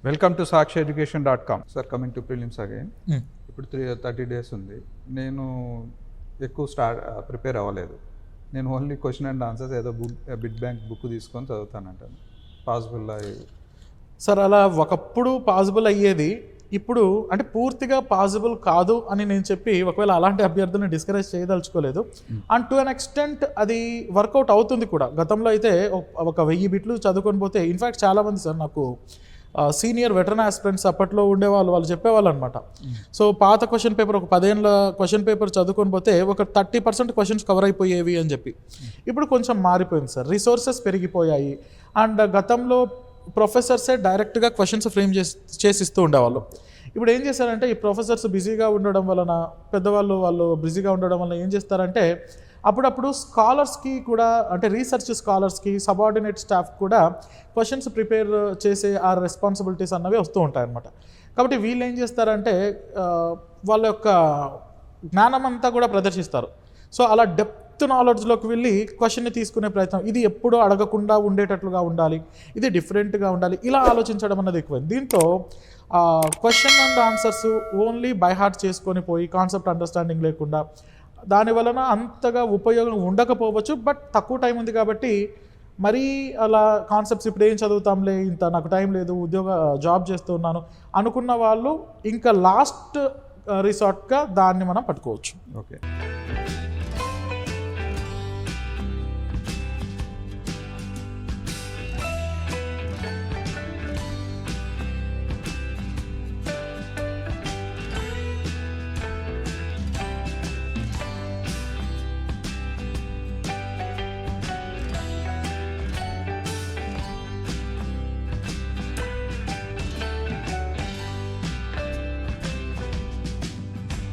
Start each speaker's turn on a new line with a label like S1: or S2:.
S1: Welcome to sakshiyeducation.com. Sir coming to prelims again. ఇప్పుడు 30 days ఉంది. నేను ఎక్కువ ప్రిపేర్ అవ్వలేదు. నేను ఓన్లీ క్వశ్చన్ అండ్ ఆన్సర్స్ ఏదో బిట్ బ్యాంక్ బుక్ తీసుకొని చదువుతానంటాను. పాసిబుల్
S2: సార్ అలా ఒకప్పుడు పాసిబుల్ అయ్యేది, ఇప్పుడు అంటే పూర్తిగా పాసిబుల్ కాదు అని నేను చెప్పి ఒకవేళ అలాంటి అభ్యర్థులను డిస్కరేజ్ చేయదలుచుకోలేదు. అండ్ టు అన్ ఎక్స్టెంట్ అది వర్కౌట్ అవుతుంది కూడా. గతంలో అయితే 1000 బిట్లు చదువుకొని పోతే, ఇన్ఫ్యాక్ట్ చాలామంది సార్ నాకు సీనియర్ వెటరన్ ఆస్పిరెంట్స్ అప్పట్లో ఉండేవాళ్ళు, వాళ్ళు చెప్పేవాళ్ళు అనమాట. సో పాత క్వశ్చన్ పేపర్, ఒక 10 ఏళ్ళ క్వశ్చన్ పేపర్ చదువుకొని పోతే ఒక 30% క్వశ్చన్స్ కవర్ అయిపోయేవి అని చెప్పి. ఇప్పుడు కొంచెం మారిపోయింది సార్, రిసోర్సెస్ పెరిగిపోయాయి. అండ్ గతంలో ప్రొఫెసర్సే డైరెక్ట్గా క్వశ్చన్స్ ఫ్రేమ్ చేసిస్తూ ఉండేవాళ్ళు. ఇప్పుడు ఏం చేశారంటే, ఈ ప్రొఫెసర్స్ బిజీగా ఉండడం వలన, వాళ్ళు బిజీగా ఉండడం వలన ఏం చేస్తారంటే, అప్పుడప్పుడు స్కాలర్స్కి కూడా, అంటే రీసెర్చ్ స్కాలర్స్కి, సబార్డినేట్ స్టాఫ్ కూడా క్వశ్చన్స్ ప్రిపేర్ చేసే ఆ రెస్పాన్సిబిలిటీస్ అన్నవి వస్తూ ఉంటాయి అన్నమాట. కాబట్టి వీళ్ళు ఏం చేస్తారంటే వాళ్ళ యొక్క జ్ఞానం అంతా కూడా ప్రదర్శిస్తారు. సో అలా డెప్త్ నాలెడ్జ్లోకి వెళ్ళి క్వశ్చన్ని తీసుకునే ప్రయత్నం, ఇది ఎప్పుడూ అడగకుండా ఉండేటట్లుగా ఉండాలి, ఇది డిఫరెంట్గా ఉండాలి, ఇలా ఆలోచించడం అన్నది ఎక్కువైంది. దీంతో question and answers only by heart చేసుకొని పోయి కాన్సెప్ట్ అండర్స్టాండింగ్ లేకుండా, దాని వలన అంతగా ఉపయోగం ఉండకపోవచ్చు. బట్ తక్కువ టైం ఉంది కాబట్టి మరీ అలా కాన్సెప్ట్స్ ఇప్పుడు ఏం చదువుతాంలే, ఇంత నాకు టైం లేదు, జాబ్ చేస్తున్నాను అనుకున్న వాళ్ళు ఇంకా లాస్ట్ రిసార్ట్గా దాన్ని మనం పట్టుకోవచ్చు.
S1: ఓకే.